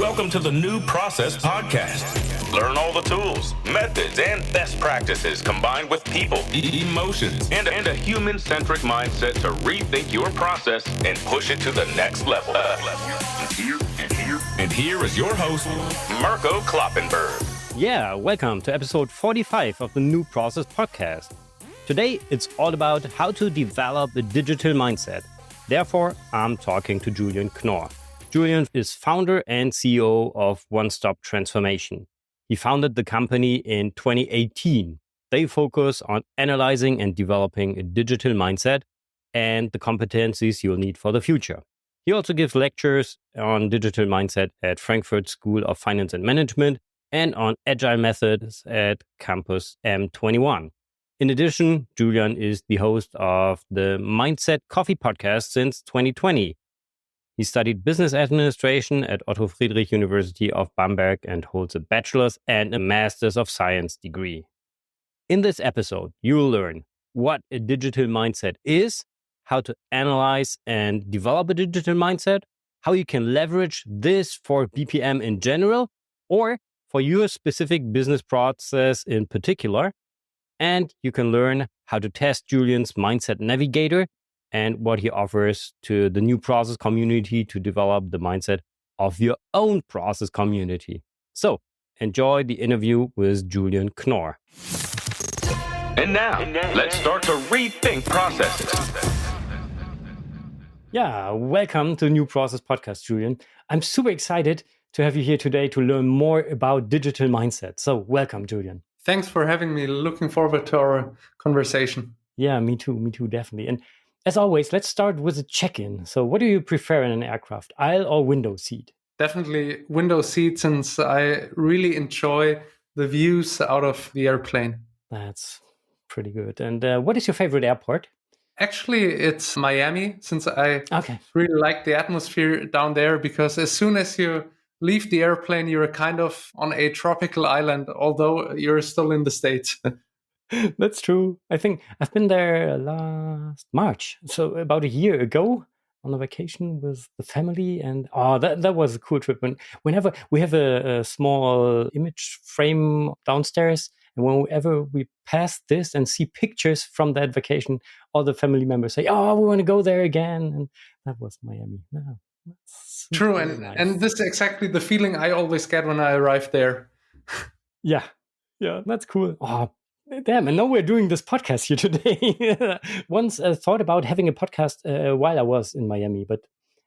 Welcome to the New Process Podcast. Learn all the tools, methods, and best practices combined with people, emotions, and a human-centric mindset to rethink your process and push it to the next level. And here is your host, Mirko Kloppenberg. Yeah, welcome to episode 45 of the New Process Podcast. Today, it's all about how to develop a digital mindset. Therefore, I'm talking to Julian Knorr. Julian is founder and CEO of One Stop Transformation. He founded the company in 2018. They focus on analyzing and developing a digital mindset and the competencies you'll need for the future. He also gives lectures on digital mindset at Frankfurt School of Finance and Management and on agile methods at Campus M21. In addition, Julian is the host of the Mindset Coffee podcast since 2020. He studied business administration at Otto Friedrich University of Bamberg and holds a bachelor's and a master's of science degree. In this episode, you'll learn what a digital mindset is, how to analyze and develop a digital mindset, how you can leverage this for BPM in general, or for your specific business process in particular. And you can learn how to test Julian's Mindset Navigator and what he offers to the new process community to develop the mindset of your own process community. So, enjoy the interview with Julian Knorr. And now, let's start to rethink processes. Yeah, welcome to the New Process Podcast, Julian. I'm super excited to have you here today to learn more about digital mindset. So, welcome, Julian. Thanks for having me. Looking forward to our conversation. Yeah, me too, definitely. And as always, let's start with a check-in. So what do you prefer in an aircraft, aisle or window seat? Definitely window seat, since I really enjoy the views out of the airplane. That's pretty good. And what is your favorite airport? Actually, it's Miami, since I really like the atmosphere down there, because as soon as you leave the airplane, you're kind of on a tropical island, although you're still in the States. That's true. I think I've been there last March, so about a year ago, on a vacation with the family, and that was a cool trip. Whenever we have a small image frame downstairs, and whenever we pass this and see pictures from that vacation, all the family members say, "Oh, we want to go there again," and that was Miami. No, that's true, really nice. And this is exactly the feeling I always get when I arrive there. Yeah, that's cool. Oh, damn, and now we're doing this podcast here today. Once thought about having a podcast while I was in Miami, but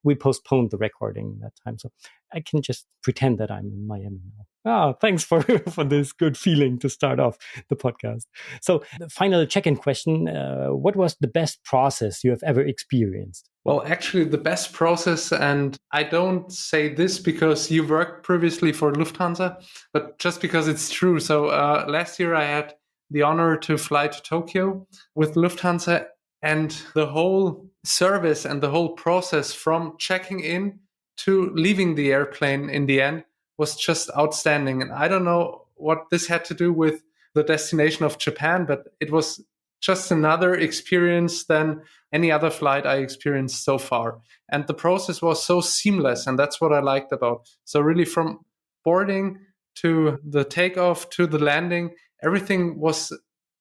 we postponed the recording that time. So I can just pretend that I'm in Miami now. Oh, thanks for this good feeling to start off the podcast. So the final check-in question, what was the best process you have ever experienced? Well, actually, the best process, and I don't say this because you worked previously for Lufthansa, but just because it's true. So last year I had the honor to fly to Tokyo with Lufthansa, and the whole service and the whole process from checking in to leaving the airplane in the end was just outstanding. And I don't know what this had to do with the destination of Japan, but it was just another experience than any other flight I experienced so far. And the process was so seamless, and that's what I liked about. So really, from boarding to the takeoff to the landing, everything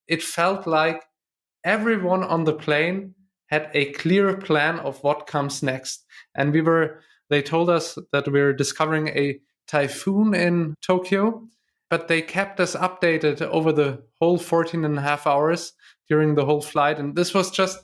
it felt like everyone on the plane had a clear plan of what comes next. And they told us that we were discovering a typhoon in Tokyo, but they kept us updated over the whole 14 and a half hours during the whole flight. And this was just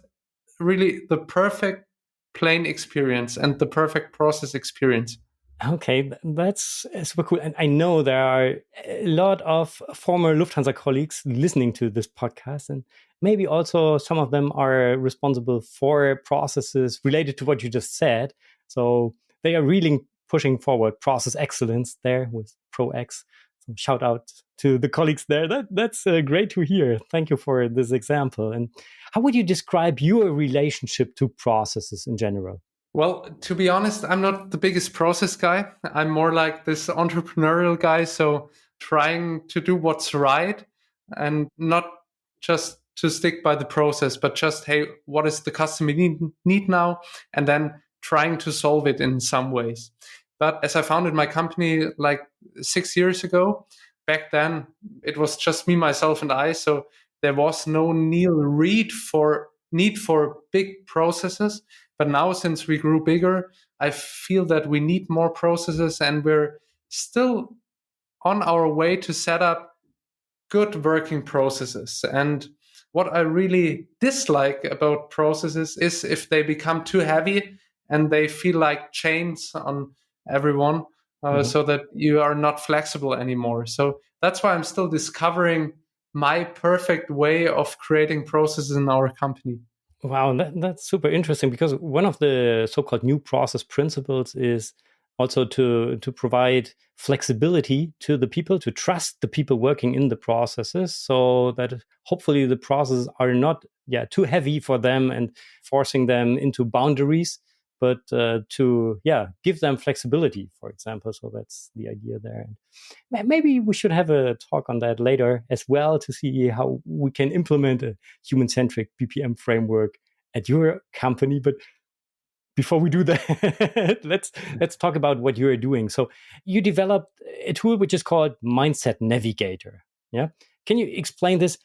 really the perfect plane experience and the perfect process experience. Okay, that's super cool. And I know there are a lot of former Lufthansa colleagues listening to this podcast, and maybe also some of them are responsible for processes related to what you just said. So they are really pushing forward process excellence there with ProX. So shout out to the colleagues there. That's great to hear. Thank you for this example. And how would you describe your relationship to processes in general? Well, to be honest, I'm not the biggest process guy. I'm more like this entrepreneurial guy. So trying to do what's right and not just to stick by the process, but just, hey, what is the customer need now? And then trying to solve it in some ways. But as I founded my company like 6 years ago, back then it was just me, myself, and I. So there was no need for big processes. But now, since we grew bigger, I feel that we need more processes, and we're still on our way to set up good working processes. And what I really dislike about processes is if they become too heavy and they feel like chains on everyone, so that you are not flexible anymore. So that's why I'm still discovering my perfect way of creating processes in our company. Wow, that's super interesting, because one of the so-called new process principles is also to provide flexibility to the people, to trust the people working in the processes, so that hopefully the processes are not too heavy for them and forcing them into boundaries, but to give them flexibility, for example. So that's the idea there. And maybe we should have a talk on that later as well, to see how we can implement a human-centric BPM framework at your company. But before we do that, let's talk about what you're doing. So you developed a tool which is called Mindset Navigator. Yeah, can you explain this?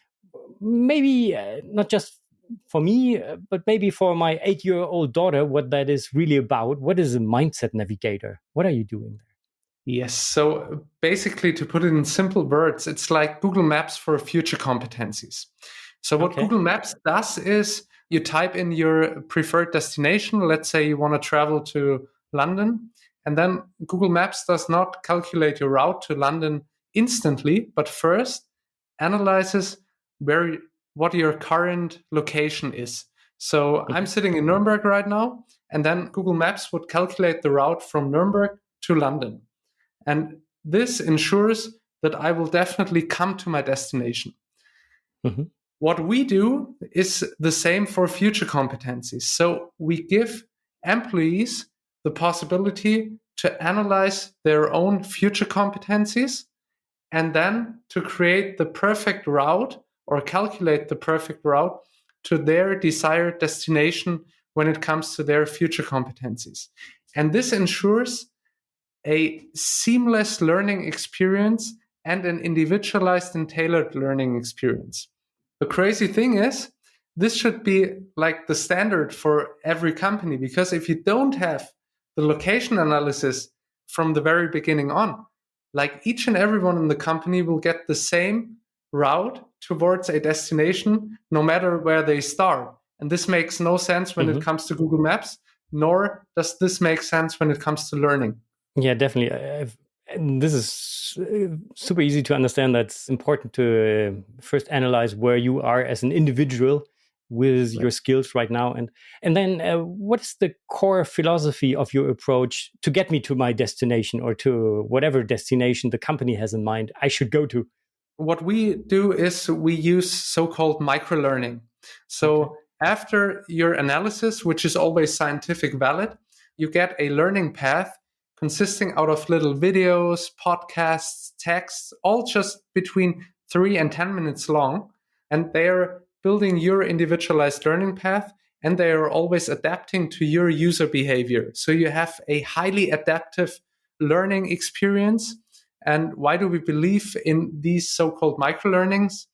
Maybe not just for me, but maybe for my 8-year-old daughter, what that is really about. What is a Mindset Navigator? What are you doing there? Yes. So basically, to put it in simple words, it's like Google Maps for future competencies. So what Google Maps does is you type in your preferred destination. Let's say you want to travel to London, and then Google Maps does not calculate your route to London instantly, but first analyzes what your current location is. So I'm sitting in Nuremberg right now, and then Google Maps would calculate the route from Nuremberg to London. And this ensures that I will definitely come to my destination. Mm-hmm. What we do is the same for future competencies. So we give employees the possibility to analyze their own future competencies and then to create the perfect route or calculate the perfect route to their desired destination when it comes to their future competencies. And this ensures a seamless learning experience and an individualized and tailored learning experience. The crazy thing is, this should be like the standard for every company, because if you don't have the location analysis from the very beginning on, like each and everyone in the company will get the same route towards a destination, no matter where they start. And this makes no sense when it comes to Google Maps, nor does this make sense when it comes to learning. Yeah, definitely. This is super easy to understand. That's important to first analyze where you are as an individual with your skills right now. And then what is the core philosophy of your approach to get me to my destination, or to whatever destination the company has in mind I should go to? What we do is we use so-called microlearning. So after your analysis, which is always scientific valid, you get a learning path consisting out of little videos, podcasts, texts, all just between 3 and 10 minutes long. And they're building your individualized learning path, and they are always adapting to your user behavior. So you have a highly adaptive learning experience. And why do we believe in these so-called microlearnings?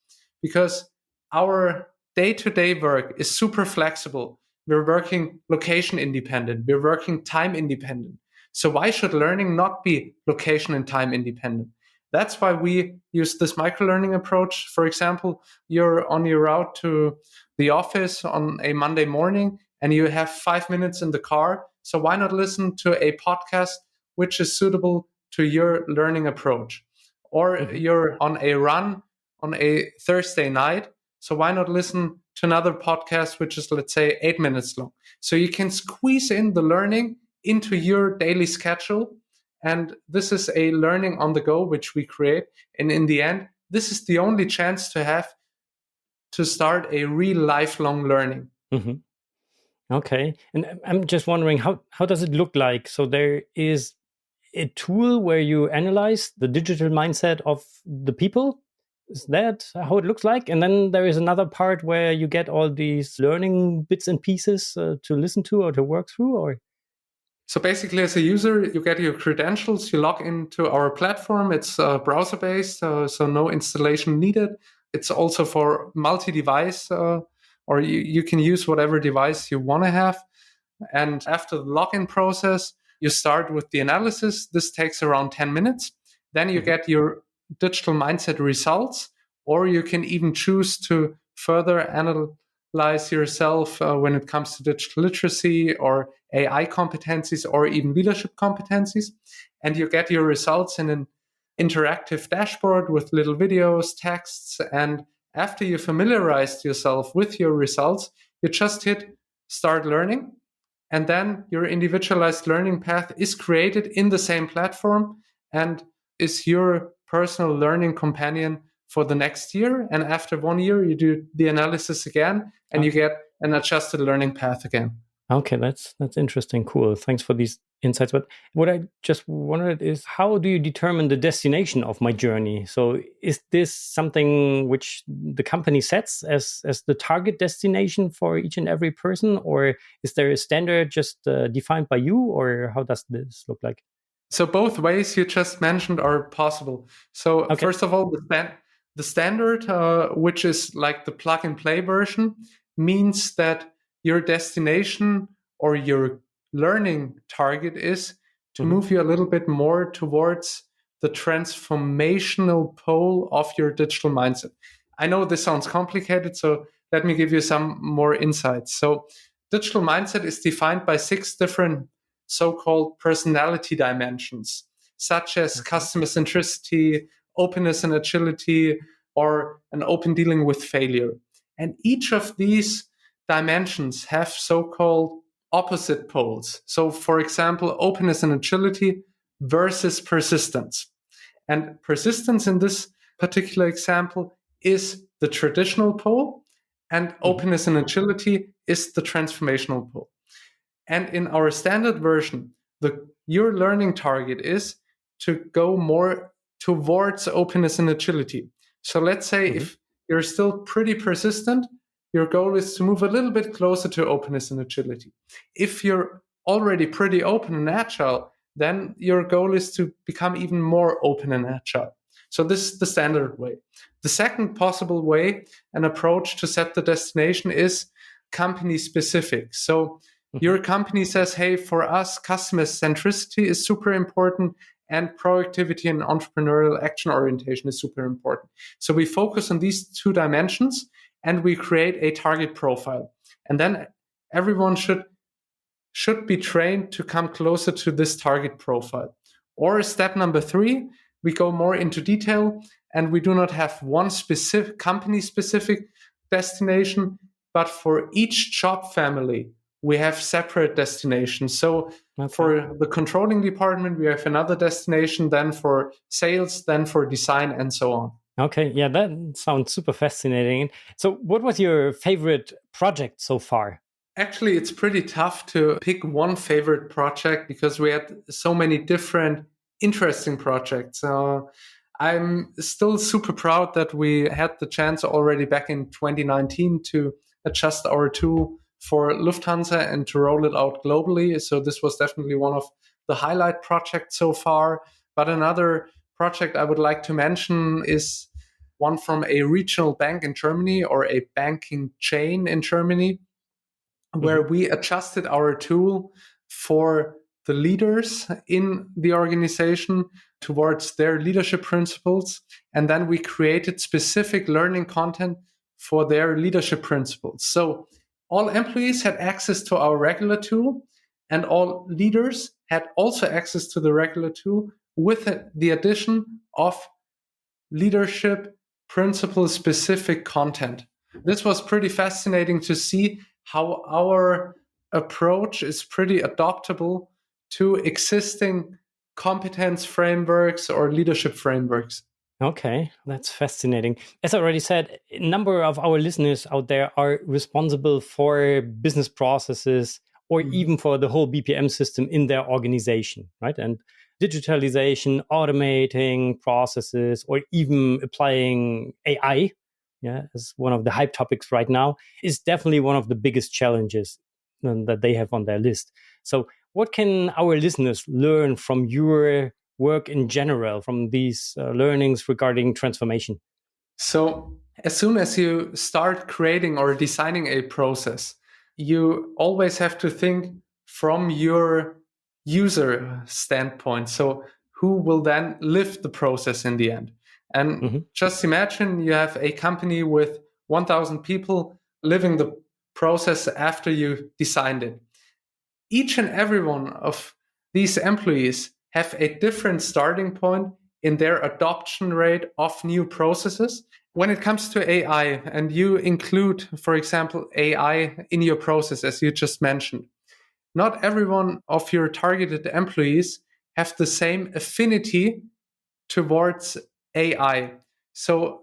Because our day-to-day work is super flexible. We're working location independent. We're working time independent. So why should learning not be location and time independent? That's why we use this microlearning approach. For example, you're on your route to the office on a Monday morning and you have 5 minutes in the car. So why not listen to a podcast which is suitable to your learning approach? Or you're on a run on a Thursday night. So why not listen to another podcast which is, let's say, 8 minutes long? So you can squeeze in the learning into your daily schedule. And this is a learning on the go, which we create. And in the end, this is the only chance to have to start a real lifelong learning. Mm-hmm. Okay. And I'm just wondering, how does it look like? So there is a tool where you analyze the digital mindset of the people. Is that how it looks like? And then there is another part where you get all these learning bits and pieces to listen to or to work through, or? So basically, as a user, you get your credentials, you log into our platform. It's browser-based, so no installation needed. It's also for multi-device, or you can use whatever device you want to have. And after the login process, you start with the analysis. This takes around 10 minutes. Then you get your digital mindset results, or you can even choose to further analyze yourself when it comes to digital literacy or AI competencies or even leadership competencies. And you get your results in an interactive dashboard with little videos, texts. And after you familiarized yourself with your results, you just hit start learning. And then your individualized learning path is created in the same platform and is your personal learning companion for the next year. And after 1 year, you do the analysis again and you get an adjusted learning path again. Okay, that's interesting. Cool. Thanks for these insights. But what I just wondered is, how do you determine the destination of my journey? So is this something which the company sets as the target destination for each and every person? Or is there a standard just defined by you? Or how does this look like? So both ways you just mentioned are possible. So first of all, the standard, which is like the plug and play version, means that your destination or your learning target is to move you a little bit more towards the transformational pole of your digital mindset. I know this sounds complicated, so let me give you some more insights. So digital mindset is defined by 6 different so-called personality dimensions, such as customer centricity, openness and agility, or an open dealing with failure. And each of these dimensions have so-called opposite poles. So, for example, openness and agility versus persistence. And persistence in this particular example is the traditional pole, and openness and agility is the transformational pole. And in our standard version, your learning target is to go more towards openness and agility. So let's say if you're still pretty persistent, your goal is to move a little bit closer to openness and agility. If you're already pretty open and agile, then your goal is to become even more open and agile. So this is the standard way. The second possible way, an approach to set the destination, is company specific. So your company says, hey, for us, customer centricity is super important, and proactivity and entrepreneurial action orientation is super important. So we focus on these 2 dimensions, and we create a target profile. And then everyone should be trained to come closer to this target profile. Or step number 3, we go more into detail, and we do not have one specific company-specific destination, but for each job family, we have separate destinations. So for the controlling department, we have another destination, then for sales, then for design, and so on. Okay, yeah, that sounds super fascinating. So what was your favorite project so far? Actually, it's pretty tough to pick one favorite project because we had so many different interesting projects. I'm still super proud that we had the chance already back in 2019 to adjust our tool for Lufthansa and to roll it out globally. So this was definitely one of the highlight projects so far. But another project I would like to mention is one from a regional bank in Germany, or a banking chain in Germany, where we adjusted our tool for the leaders in the organization towards their leadership principles. And then we created specific learning content for their leadership principles. So all employees had access to our regular tool, and all leaders had also access to the regular tool with the addition of leadership principle specific content. This was pretty fascinating to see how our approach is pretty adaptable to existing competence frameworks or leadership frameworks. Okay, that's fascinating. As I already said, a number of our listeners out there are responsible for business processes or even for the whole BPM system in their organization, right? And digitalization, automating processes, or even applying AI, as one of the hype topics right now, is definitely one of the biggest challenges that they have on their list. So what can our listeners learn from your work in general, from these learnings regarding transformation? So as soon as you start creating or designing a process, you always have to think from your user standpoint. So who will then live the process in the end? And just imagine you have a company with 1,000 people living the process after you designed it. Each and every one of these employees have a different starting point in their adoption rate of new processes. When it comes to AI, and you include, for example, AI in your process, as you just mentioned, not every one of your targeted employees have the same affinity towards AI. So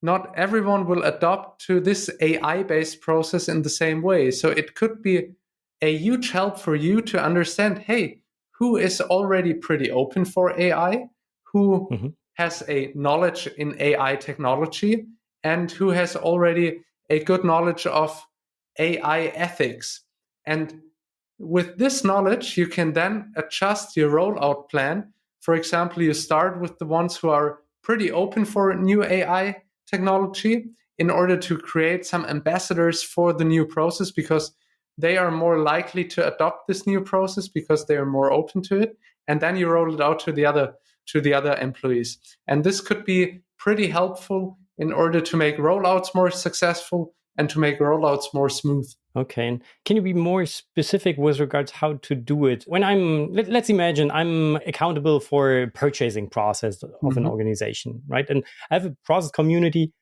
not everyone will adopt to this AI-based process in the same way. So it could be a huge help for you to understand, hey, who is already pretty open for AI, who has a knowledge in AI technology, and who has already a good knowledge of AI ethics. And with this knowledge, you can then adjust your rollout plan. For example, you start with the ones who are pretty open for new AI technology in order to create some ambassadors for the new process, because they are more likely to adopt this new process because they are more open to it. And then you roll it out to the other employees. And this could be pretty helpful in order to make rollouts more successful and to make rollouts more smooth. Okay. And can you be more specific with regards how to do it? When let's imagine I'm accountable for purchasing process of an organization, right? And I have a process community.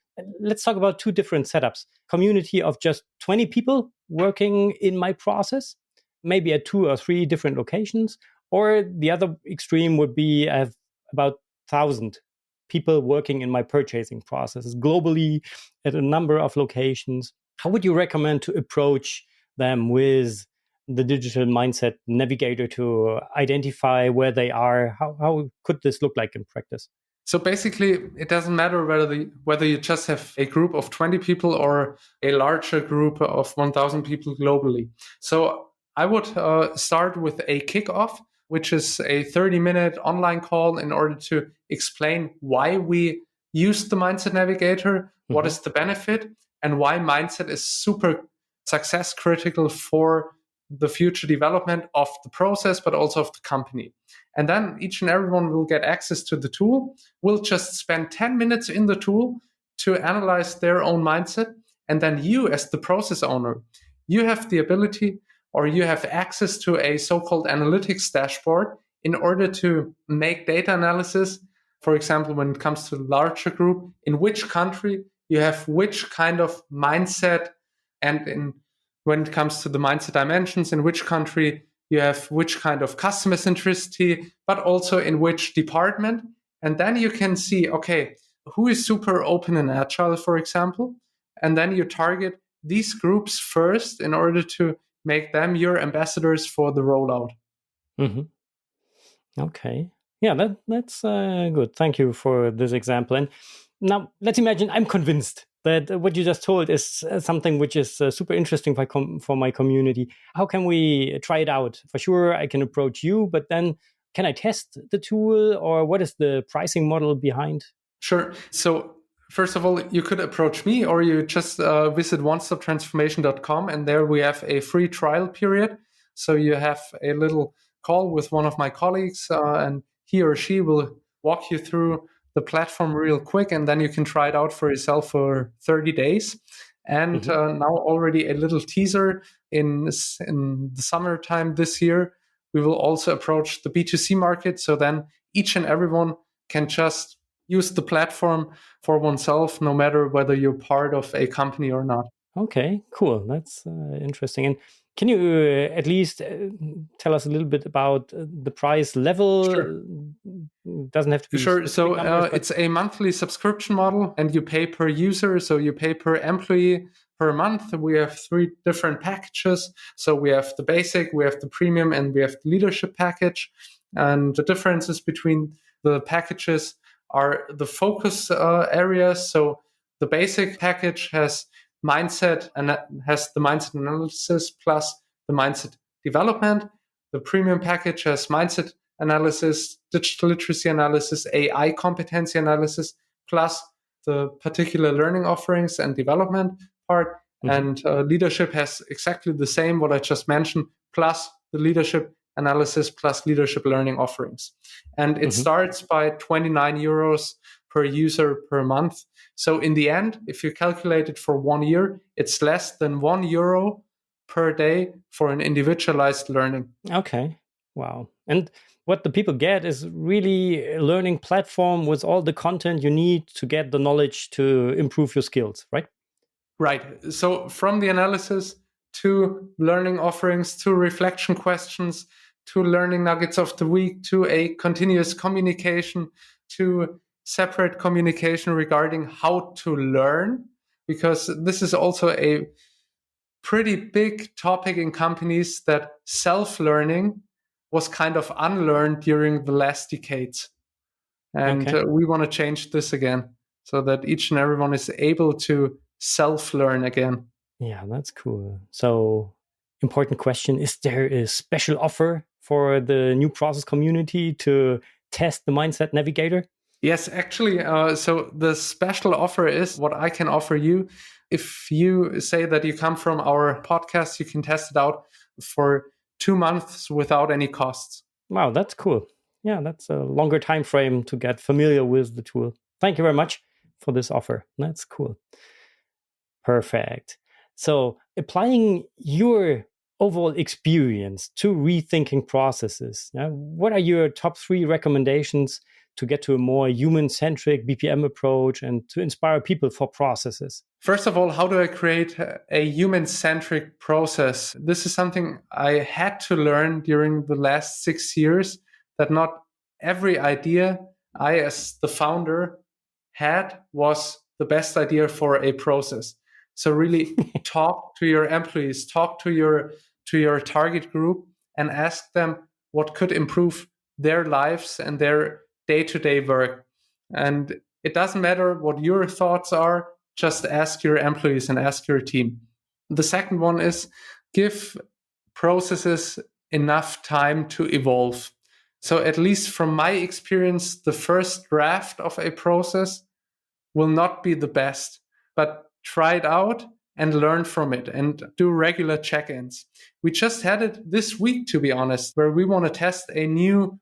Let's talk about two different setups. Community of just 20 people working in my process, maybe at 2 or 3 different locations. Or the other extreme would be I have about 1,000 people working in my purchasing processes globally at a number of locations. How would you recommend to approach them with the digital mindset navigator to identify where they are? How could this look like in practice? So basically, it doesn't matter whether you just have a group of 20 people or a larger group of 1,000 people globally. So I would start with a kickoff, which is a 30-minute online call in order to explain why we use the Mindset Navigator, what is the benefit, and why mindset is super success critical for the future development of the process, but also of the company. And then each and everyone will get access to the tool. We'll just spend 10 minutes in the tool to analyze their own mindset. And then you, as the process owner, you have the ability or you have access to a so-called analytics dashboard in order to make data analysis. For example, when it comes to the larger group, in which country you have which kind of mindset, and when it comes to the mindset dimensions, in which country you have which kind of customer centricity, but also in which department. And then you can see, okay, who is super open and agile, for example, and then you target these groups first in order to make them your ambassadors for the rollout. Okay. Yeah, that's good. Thank you for this example. And now let's imagine I'm convinced that what you just told is something which is super interesting for my community. How can we try it out? For sure, I can approach you, but then can I test the tool, or what is the pricing model behind? Sure. So first of all, you could approach me, or you just visit onestoptransformation.com, and there we have a free trial period. So you have a little call with one of my colleagues, and he or she will walk you through the platform real quick, and then you can try it out for yourself for 30 days. And now already a little teaser in the summertime this year, we will also approach the B2C market. So then each and everyone can just use the platform for oneself, no matter whether you're part of a company or not. Okay, cool. That's interesting. And can you at least tell us a little bit about the price level? Sure. Doesn't have to be sure. So numbers, it's a monthly subscription model, and you pay per user. So you pay per employee per month. We have 3 different packages. So we have the basic, we have the premium, and we have the leadership package. And the differences between the packages are the focus areas. So the basic package has mindset and has the mindset analysis plus the mindset development. The premium package has mindset analysis, digital literacy analysis, AI competency analysis, plus the particular learning offerings and development part. And leadership has exactly the same, what I just mentioned, plus the leadership analysis, plus leadership learning offerings. And it starts by 29 euros per user per month. So in the end, if you calculate it for 1 year, it's less than €1 per day for an individualized learning. Okay. Wow. And what the people get is really a learning platform with all the content you need to get the knowledge to improve your skills, right? Right. So from the analysis to learning offerings, to reflection questions, to learning nuggets of the week, to a continuous communication, to separate communication regarding how to learn, because this is also a pretty big topic in companies that self-learning was kind of unlearned during the last decades. And we want to change this again so that each and everyone is able to self-learn again. Yeah, that's cool. So, important question. Is there a special offer for the new process community to test the Mindset Navigator? Yes, actually. So the special offer is what I can offer you. If you say that you come from our podcast, you can test it out for 2 months without any costs. Wow, that's cool. Yeah, that's a longer time frame to get familiar with the tool. Thank you very much for this offer. That's cool. Perfect. So applying your overall experience to rethinking processes, what are your top 3 recommendations to get to a more human-centric BPM approach and to inspire people for processes? First of all, how do I create a human-centric process? This is something I had to learn during the last 6 years, that not every idea I, as the founder, had was the best idea for a process. So really talk to your employees, talk to your target group, and ask them what could improve their lives and their day-to-day work. And it doesn't matter what your thoughts are, just ask your employees and ask your team. The second one is give processes enough time to evolve. So at least from my experience, the first draft of a process will not be the best, but try it out and learn from it and do regular check-ins. We just had it this week, to be honest, where we want to test a new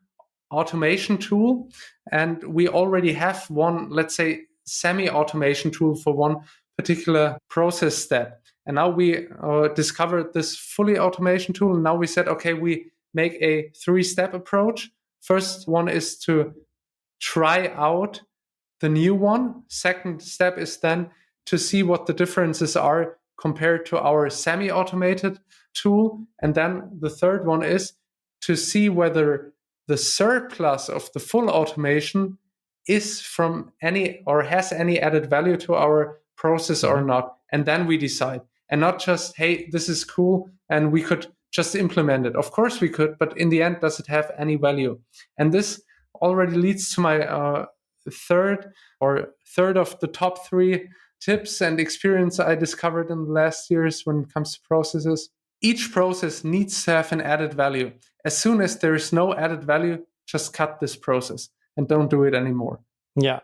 automation tool. And we already have one, let's say, semi-automation tool for one particular process step. And now we discovered this fully automation tool. And now we said, okay, we make a 3-step approach. First one is to try out the new one. Second step is then to see what the differences are compared to our semi-automated tool. And then the third one is to see whether the surplus of the full automation is from any or has any added value to our process or not. And then we decide. And not just, hey, this is cool and we could just implement it. Of course we could, but in the end, does it have any value? And this already leads to my third of the top 3 tips and experience I discovered in the last years when it comes to processes. Each process needs to have an added value. As soon as there is no added value, just cut this process and don't do it anymore. Yeah,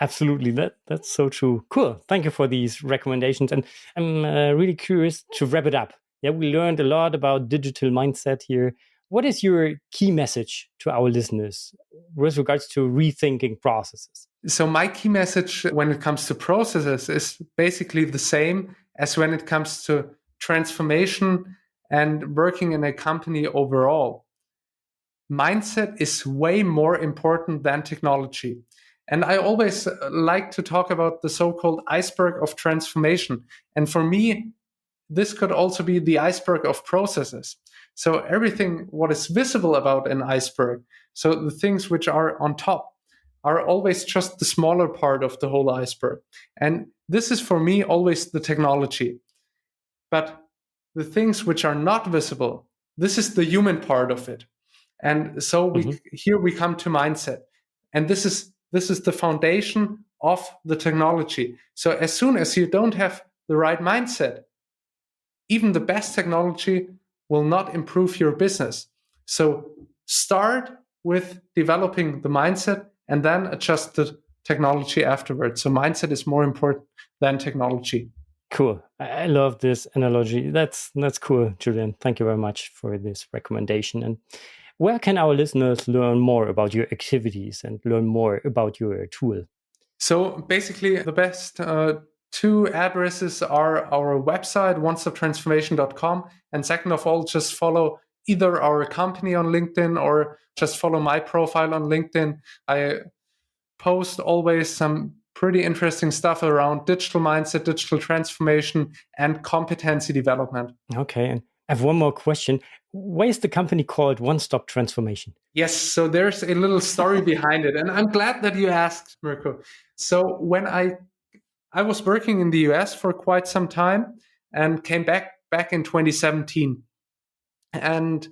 absolutely. That's so true. Cool. Thank you for these recommendations. And I'm really curious to wrap it up. Yeah, we learned a lot about digital mindset here. What is your key message to our listeners with regards to rethinking processes? So my key message when it comes to processes is basically the same as when it comes to transformation and working in a company overall. Mindset is way more important than technology. And I always like to talk about the so-called iceberg of transformation. And for me, this could also be the iceberg of processes. So everything what is visible about an iceberg, so the things which are on top, are always just the smaller part of the whole iceberg. And this is for me always the technology. But the things which are not visible, this is the human part of it. And so here we come to mindset. And this is the foundation of the technology. So as soon as you don't have the right mindset, even the best technology will not improve your business. So start with developing the mindset and then adjust the technology afterwards. So mindset is more important than technology. Cool. I love this analogy. That's cool, Julian. Thank you very much for this recommendation. And where can our listeners learn more about your activities and learn more about your tool? So basically, the best two addresses are our website, onestoptransformation.com. And second of all, just follow either our company on LinkedIn or just follow my profile on LinkedIn. I post always some pretty interesting stuff around digital mindset, digital transformation, and competency development. Okay. And I have one more question. Why is the company called One Stop Transformation? Yes, so there's a little story behind it. And I'm glad that you asked, Mirko. So when I was working in the US for quite some time and came back in 2017. And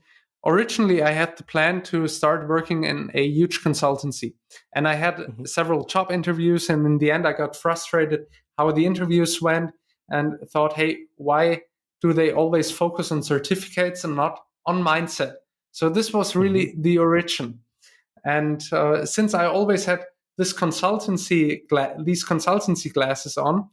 originally I had the plan to start working in a huge consultancy. And I had several job interviews. And in the end, I got frustrated how the interviews went and thought, hey, why do they always focus on certificates and not on mindset? So this was really the origin. And since I always had these consultancy glasses on,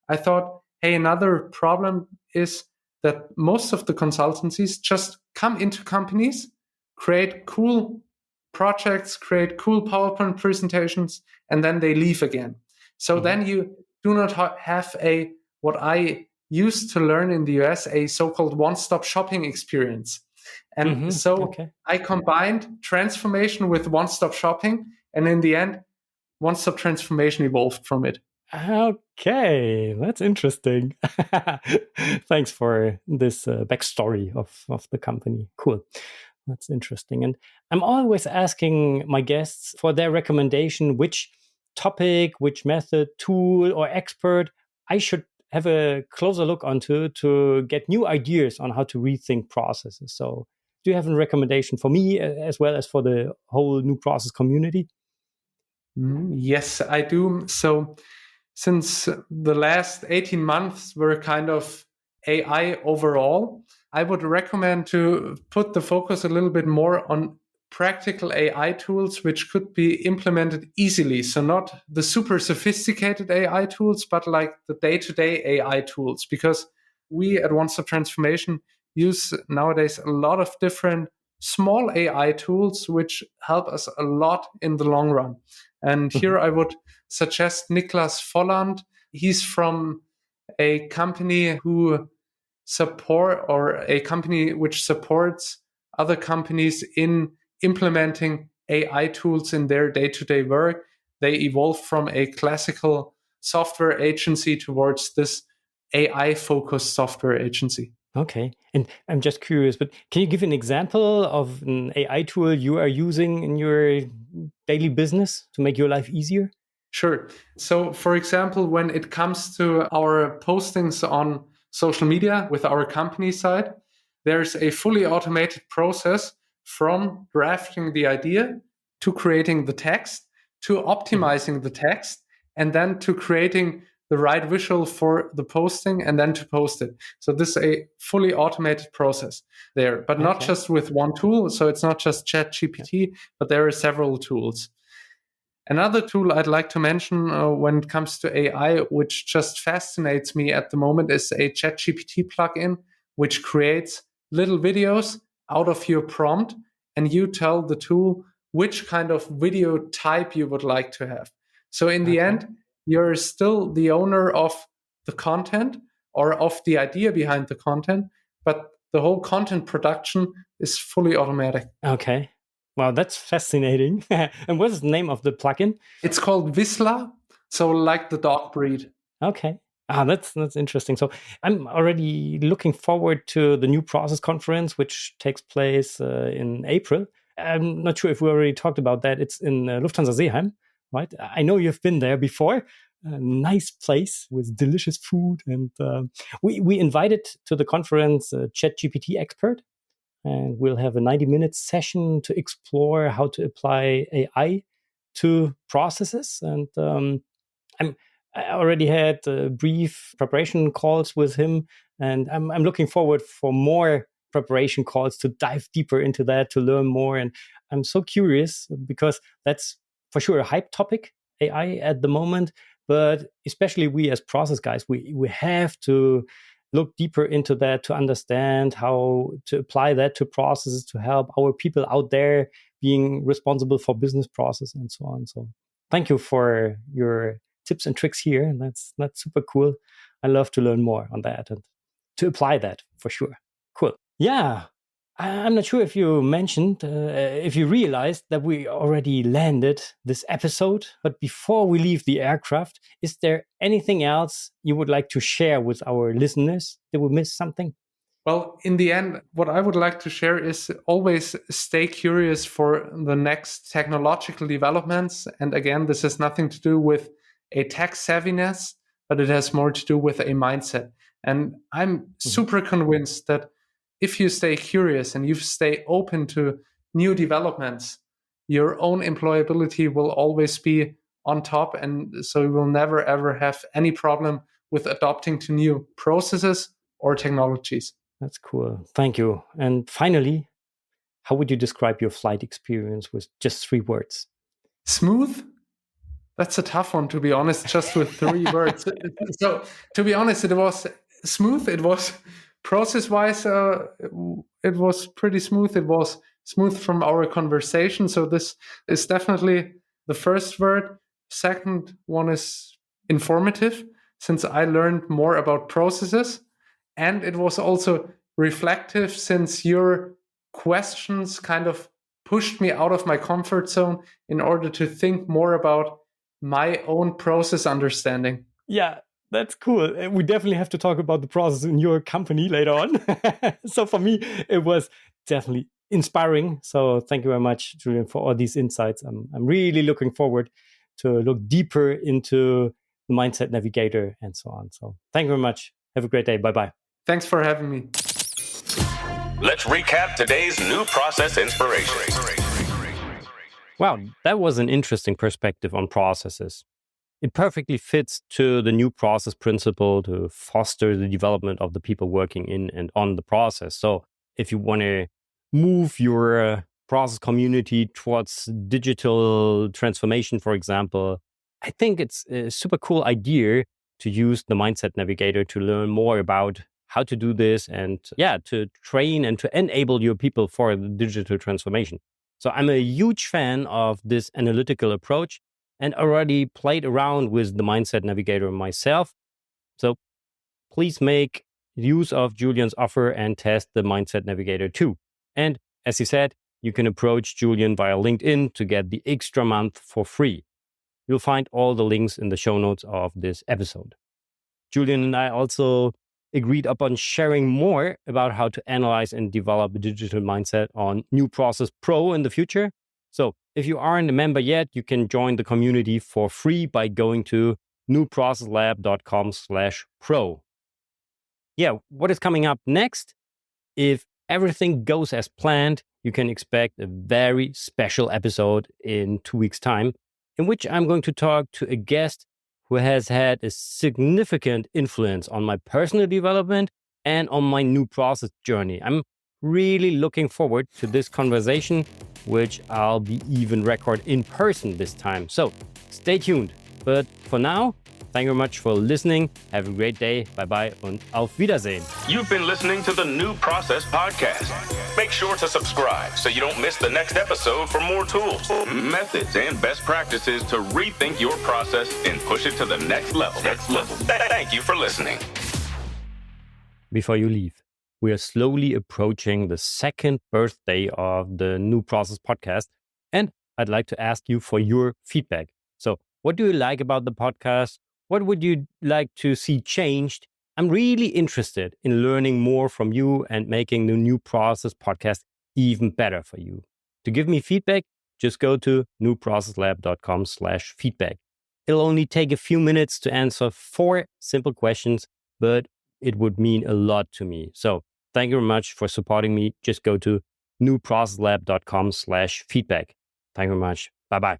I thought, hey, another problem is that most of the consultancies just come into companies, create cool projects, create cool PowerPoint presentations, and then they leave again. So then you do not have what I used to learn in the US, a so-called one-stop shopping experience. And I combined transformation with one-stop shopping. And in the end, one-stop transformation evolved from it. Okay, that's interesting. Thanks for this backstory of the company. Cool. That's interesting. And I'm always asking my guests for their recommendation, which topic, which method, tool, or expert I should have a closer look onto to get new ideas on how to rethink processes. So do you have a recommendation for me as well as for the whole new process community? Yes, I do. So since the last 18 months were kind of AI overall, I would recommend to put the focus a little bit more on practical AI tools which could be implemented easily. So not the super sophisticated AI tools, but like the day-to-day AI tools, because we at One Stop Transformation use nowadays a lot of different small AI tools which help us a lot in the long run. And here I would suggest Niklas Volland. He's from a company which supports other companies in implementing AI tools in their day-to-day work. They evolved from a classical software agency towards this AI-focused software agency. Okay. And I'm just curious, but can you give an example of an AI tool you are using in your daily business to make your life easier? Sure. So, for example, when it comes to our postings on social media with our company side, there's a fully automated process from drafting the idea to creating the text, to optimizing the text, and then to creating the right visual for the posting and then to post it. So this is a fully automated process there, but not just with one tool. So it's not just ChatGPT, but there are several tools. Another tool I'd like to mention when it comes to AI, which just fascinates me at the moment, is a ChatGPT plugin, which creates little videos out of your prompt, and you tell the tool which kind of video type you would like to have. So in the end, you're still the owner of the content or of the idea behind the content, but the whole content production is fully automatic. Okay. Wow, that's fascinating. And what's the name of the plugin? It's called Vizsla, so like the dog breed. Okay. That's interesting. So I'm already looking forward to the new process conference, which takes place in April. I'm not sure if we already talked about that. It's in Lufthansa Seeheim, right? I know you've been there before. A nice place with delicious food. And we invited to the conference a ChatGPT expert. And we'll have a 90-minute session to explore how to apply AI to processes. And I already had brief preparation calls with him, and I'm looking forward for more preparation calls to dive deeper into that, to learn more. And I'm so curious because that's for sure a hype topic, AI at the moment. But especially we as process guys, we have to look deeper into that to understand how to apply that to processes to help our people out there being responsible for business process and so on. So thank you for your tips and tricks here. And that's super cool. I love to learn more on that and to apply that for sure. Cool. Yeah. I'm not sure if you mentioned, if you realized that we already landed this episode. But before we leave the aircraft, is there anything else you would like to share with our listeners? Did we miss something? Well, in the end, what I would like to share is always stay curious for the next technological developments. And again, this has nothing to do with a tech savviness, but it has more to do with a mindset. And I'm super convinced that if you stay curious and you stay open to new developments, your own employability will always be on top. And so you will never, ever have any problem with adopting to new processes or technologies. That's cool. Thank you. And finally, how would you describe your flight experience with just 3 words? Smooth? That's a tough one, to be honest, just with 3 words. So, to be honest, it was smooth. It was process-wise, it was pretty smooth. It was smooth from our conversation. So this is definitely the first word. Second one is informative, since I learned more about processes. And it was also reflective, since your questions kind of pushed me out of my comfort zone in order to think more about my own process understanding. Yeah, that's cool. We definitely have to talk about the process in your company later on. So for me, it was definitely inspiring. So thank you very much, Julian, for all these insights. I'm really looking forward to look deeper into the Mindset Navigator and so on. So thank you very much. Have a great day. Bye-bye. Thanks for having me. Let's recap today's new process inspiration. Wow, that was an interesting perspective on processes. It perfectly fits to the new process principle to foster the development of the people working in and on the process. So if you want to move your process community towards digital transformation, for example, I think it's a super cool idea to use the Mindset Navigator to learn more about how to do this and to train and to enable your people for the digital transformation. So I'm a huge fan of this analytical approach and already played around with the Mindset Navigator myself. So please make use of Julian's offer and test the Mindset Navigator too. And as he said, you can approach Julian via LinkedIn to get the extra month for free. You'll find all the links in the show notes of this episode. Julian and I also agreed upon sharing more about how to analyze and develop a digital mindset on New Process Pro in the future. So if you aren't a member yet, you can join the community for free by going to newprocesslab.com/pro. Yeah, what is coming up next? If everything goes as planned, you can expect a very special episode in 2 weeks' time, in which I'm going to talk to a guest who has had a significant influence on my personal development and on my new process journey. I'm really looking forward to this conversation, which I'll be even record in person this time. So stay tuned. But for now, thank you very much for listening. Have a great day. Bye-bye und auf Wiedersehen. You've been listening to the New Process Podcast. Make sure to subscribe so you don't miss the next episode for more tools, methods, and best practices to rethink your process and push it to the next level. Thank you for listening. Before you leave, we are slowly approaching the 2nd birthday of the New Process Podcast, and I'd like to ask you for your feedback. So what do you like about the podcast? What would you like to see changed? I'm really interested in learning more from you and making the New Process Podcast even better for you. To give me feedback, just go to newprocesslab.com/feedback. It'll only take a few minutes to answer 4 simple questions, but it would mean a lot to me. So thank you very much for supporting me. Just go to newprocesslab.com/feedback. Thank you very much. Bye-bye.